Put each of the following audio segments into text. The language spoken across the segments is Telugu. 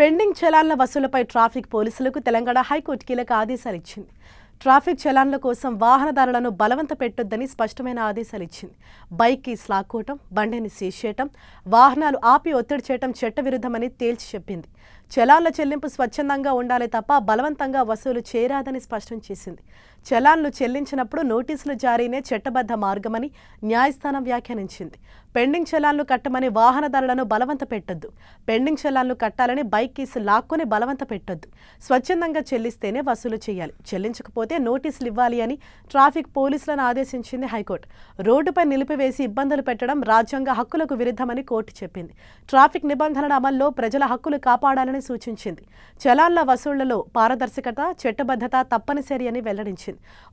పెండింగ్ చలాన్ల వసూలుపై ట్రాఫిక్ పోలీసులకు తెలంగాణ హైకోర్టు కీలక ఆదేశాలు ఇచ్చింది. ట్రాఫిక్ చలాన్ల కోసం వాహనదారులను బలవంత పెట్టొద్దని స్పష్టమైన ఆదేశాలు ఇచ్చింది. బైక్ కీస్ లాక్కోవటం, బండిని సీజ్ చేయటం, వాహనాలు ఆపి ఒత్తిడి చేయటం చట్టవిరుద్ధమని తేల్చి చెప్పింది. చలాన్ల చెల్లింపు స్వచ్ఛందంగా ఉండాలి తప్ప బలవంతంగా వసూలు చేయరాదని స్పష్టం చేసింది. చలాన్లు చెల్లించినప్పుడు నోటీసులు జారీనే చట్టబద్ధ మార్గమని న్యాయస్థానం వ్యాఖ్యానించింది. పెండింగ్ చలాన్లు కట్టమని వాహనదారులను బలవంత పెట్టొద్దు. పెండింగ్ చలాన్లు కట్టాలని బైక్ కీస్ లాక్కొని బలవంత పెట్టొద్దు. స్వచ్ఛందంగా చెల్లిస్తేనే వసూలు చేయాలి. చెల్లించకపోతే నోటీసులు ఇవ్వాలి అని ట్రాఫిక్ పోలీసులను ఆదేశించింది హైకోర్టు. రోడ్డుపై నిలిపివేసి ఇబ్బందులు పెట్టడం రాజ్యాంగ హక్కులకు విరుద్ధమని కోర్టు చెప్పింది. ట్రాఫిక్ నిబంధనల అమల్లో ప్రజల హక్కులు కాపాడాలని సూచించింది. చలాన్ల వసూళ్లలో పారదర్శకత, చట్టబద్ధత తప్పనిసరి అని వెల్లడించింది.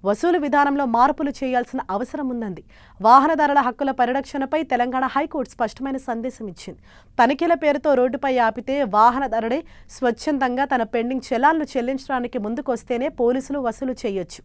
వసూలు విధానంలో మార్పులు చేయాల్సిన అవసరం ఉందంది. వాహనదారుల హక్కుల పరిరక్షణపై తెలంగాణ హైకోర్టు స్పష్టమైన సందేశం ఇచ్చింది. తనిఖీల పేరుతో రోడ్డుపై ఆపితే వాహనదారుడే స్వచ్ఛందంగా తన పెండింగ్ చలాన్లు చెల్లించడానికి ముందుకొస్తేనే పోలీసులు వసూలు చేయొచ్చు.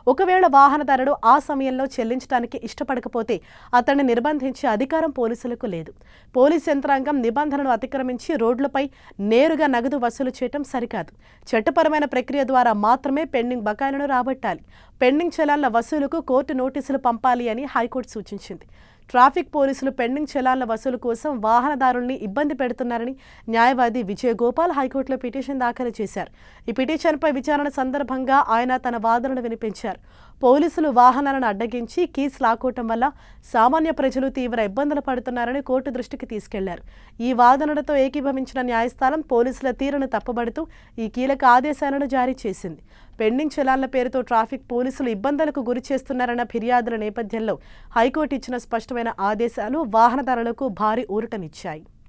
ఒకవేళ వాహనదారుడు ఆ సమయంలో చెల్లించడానికి ఇష్టపడకపోతే అతన్ని నిర్బంధించే అధికారం పోలీసులకు లేదు. పోలీసు యంత్రాంగం నిబంధనలు అతిక్రమించి రోడ్లపై నేరుగా నగదు వసూలు చేయటం సరికాదు. చట్టపరమైన ప్రక్రియ ద్వారా మాత్రమే పెండింగ్ బకాయిలను రాబట్టాలి. పెండింగ్ చలాన్ల వసూలుకు కోర్టు నోటీసులు పంపాలి అని హైకోర్టు సూచించింది. ట్రాఫిక్ పోలీసులు పెండింగ్ చలాన్ల వసూలు కోసం వాహనదారుల్ని ఇబ్బంది పెడుతున్నారని న్యాయవాది విజయగోపాల్ హైకోర్టులో పిటిషన్ దాఖలు చేశారు. ఈ పిటిషన్పై విచారణ సందర్భంగా ఆయన తన వాదనలు వినిపించారు. పోలీసులు వాహనాలను అడ్డగించి కీస్ లాక్కోవటం వల్ల సామాన్య ప్రజలు తీవ్ర ఇబ్బందులు పడుతున్నారని కోర్టు దృష్టికి తీసుకెళ్లారు. ఈ వాదనలతో ఏకీభవించిన న్యాయస్థానం పోలీసుల తీరును తప్పుబడుతూ ఈ కీలక ఆదేశాలను జారీ చేసింది. పెండింగ్ చలాన్ల పేరుతో ట్రాఫిక్ పోలీసులు ఇబ్బందులకు గురి చేస్తున్నారన్న ఫిర్యాదుల నేపథ్యంలో హైకోర్టు ఇచ్చిన స్పష్టమైన ఆదేశాలు వాహనదారులకు భారీ ఊరటనిచ్చాయి.